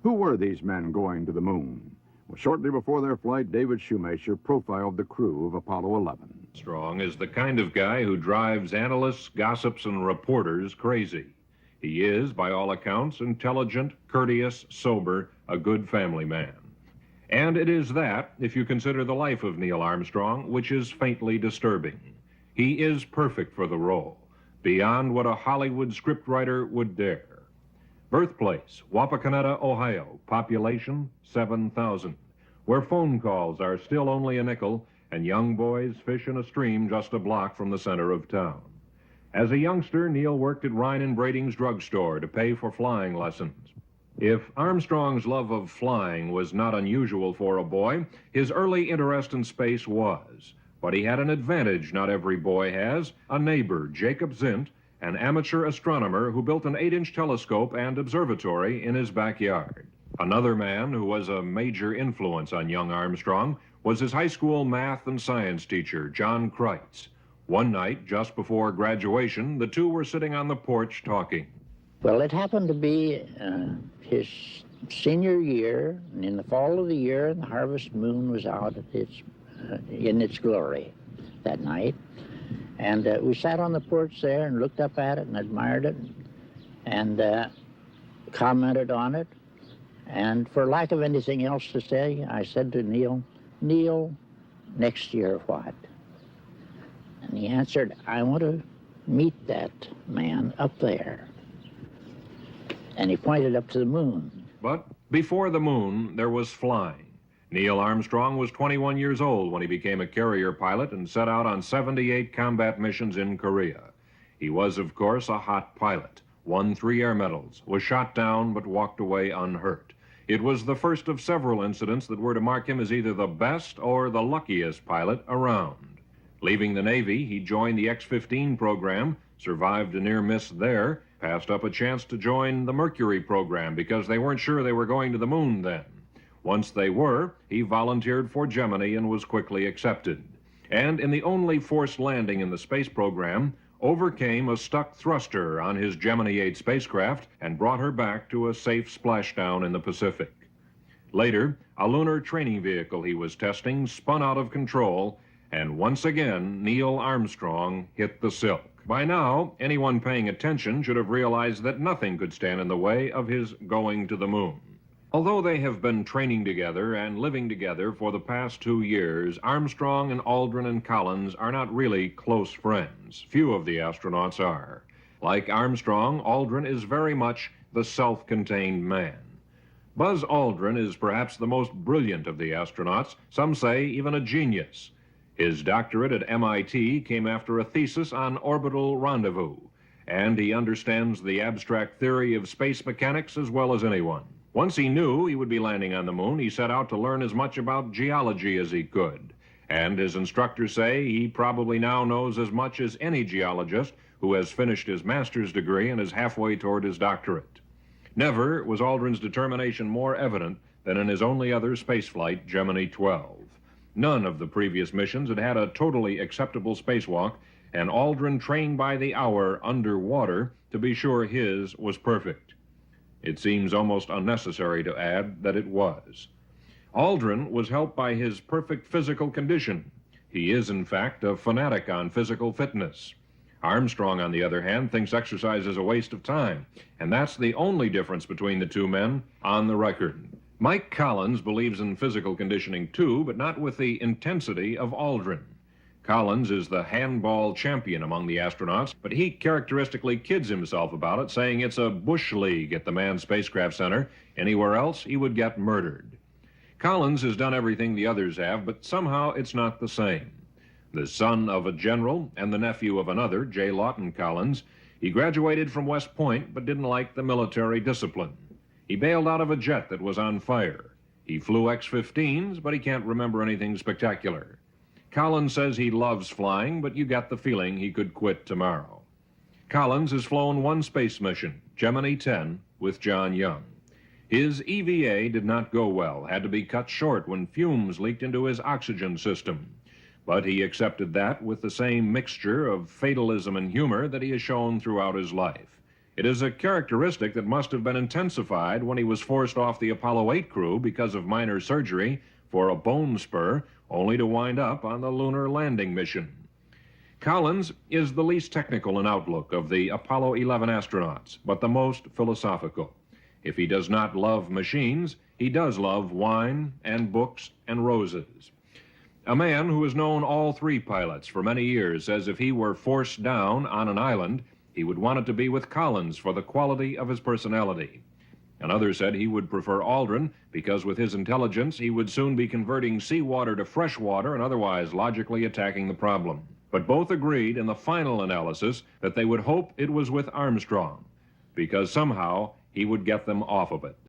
Who were these men going to the moon? Well, shortly before their flight, David Shoemaker profiled the crew of Apollo 11. Armstrong is the kind of guy who drives analysts, gossips, and reporters crazy. He is, by all accounts, intelligent, courteous, sober, a good family man. And it is that, if you consider the life of Neil Armstrong, which is faintly disturbing. He is perfect for the role, beyond what a Hollywood scriptwriter would dare. Birthplace, Wapakoneta, Ohio. Population, 7,000. Where phone calls are still only a nickel, and young boys fish in a stream just a block from the center of town. As a youngster, Neil worked at Ryan and Brading's drugstore to pay for flying lessons. If Armstrong's love of flying was not unusual for a boy, his early interest in space was. But he had an advantage not every boy has, a neighbor, Jacob Zint, an amateur astronomer who built an 8-inch telescope and observatory in his backyard. Another man who was a major influence on young Armstrong was his high school math and science teacher, John Kreitz. One night, just before graduation, the two were sitting on the porch talking. Well, it happened to be his senior year, and in the fall of the year, the harvest moon was out at in its glory that night. And we sat on the porch there and looked up at it and admired it and commented on it. And for lack of anything else to say, I said to Neil, "Neil, next year what?" And he answered, "I want to meet that man up there." And he pointed up to the moon. But before the moon, there was flying. Neil Armstrong was 21 years old when he became a carrier pilot and set out on 78 combat missions in Korea. He was, of course, a hot pilot, won 3 air medals, was shot down but walked away unhurt. It was the first of several incidents that were to mark him as either the best or the luckiest pilot around. Leaving the Navy, he joined the X-15 program, survived a near miss there, passed up a chance to join the Mercury program because they weren't sure they were going to the moon then. Once they were, he volunteered for Gemini and was quickly accepted. And in the only forced landing in the space program, overcame a stuck thruster on his Gemini 8 spacecraft and brought her back to a safe splashdown in the Pacific. Later, a lunar training vehicle he was testing spun out of control, and once again, Neil Armstrong hit the silk. By now, anyone paying attention should have realized that nothing could stand in the way of his going to the moon. Although they have been training together and living together for the past 2 years, Armstrong and Aldrin and Collins are not really close friends. Few of the astronauts are. Like Armstrong, Aldrin is very much the self-contained man. Buzz Aldrin is perhaps the most brilliant of the astronauts, some say even a genius. His doctorate at MIT came after a thesis on orbital rendezvous, and he understands the abstract theory of space mechanics as well as anyone. Once he knew he would be landing on the moon, he set out to learn as much about geology as he could. And his instructors say he probably now knows as much as any geologist who has finished his master's degree and is halfway toward his doctorate. Never was Aldrin's determination more evident than in his only other spaceflight, Gemini 12. None of the previous missions had had a totally acceptable spacewalk, and Aldrin trained by the hour underwater to be sure his was perfect. It seems almost unnecessary to add that it was. Aldrin was helped by his perfect physical condition. He is, in fact, a fanatic on physical fitness. Armstrong, on the other hand, thinks exercise is a waste of time, and that's the only difference between the two men on the record. Mike Collins believes in physical conditioning too, but not with the intensity of Aldrin. Collins is the handball champion among the astronauts, but he characteristically kids himself about it, saying it's a bush league at the Manned Spacecraft Center. Anywhere else, he would get murdered. Collins has done everything the others have, but somehow it's not the same. The son of a general and the nephew of another, J. Lawton Collins, he graduated from West Point but didn't like the military discipline. He bailed out of a jet that was on fire. He flew X-15s, but he can't remember anything spectacular. Collins says he loves flying, but you got the feeling he could quit tomorrow. Collins has flown one space mission, Gemini 10, with John Young. His EVA did not go well, had to be cut short when fumes leaked into his oxygen system. But he accepted that with the same mixture of fatalism and humor that he has shown throughout his life. It is a characteristic that must have been intensified when he was forced off the Apollo 8 crew because of minor surgery for a bone spur, only to wind up on the lunar landing mission. Collins is the least technical in outlook of the Apollo 11 astronauts, but the most philosophical. If he does not love machines, he does love wine and books and roses. A man who has known all three pilots for many years says if he were forced down on an island, he would want it to be with Collins for the quality of his personality. Another said he would prefer Aldrin because with his intelligence, he would soon be converting seawater to fresh water and otherwise logically attacking the problem. But both agreed in the final analysis that they would hope it was with Armstrong, because somehow he would get them off of it.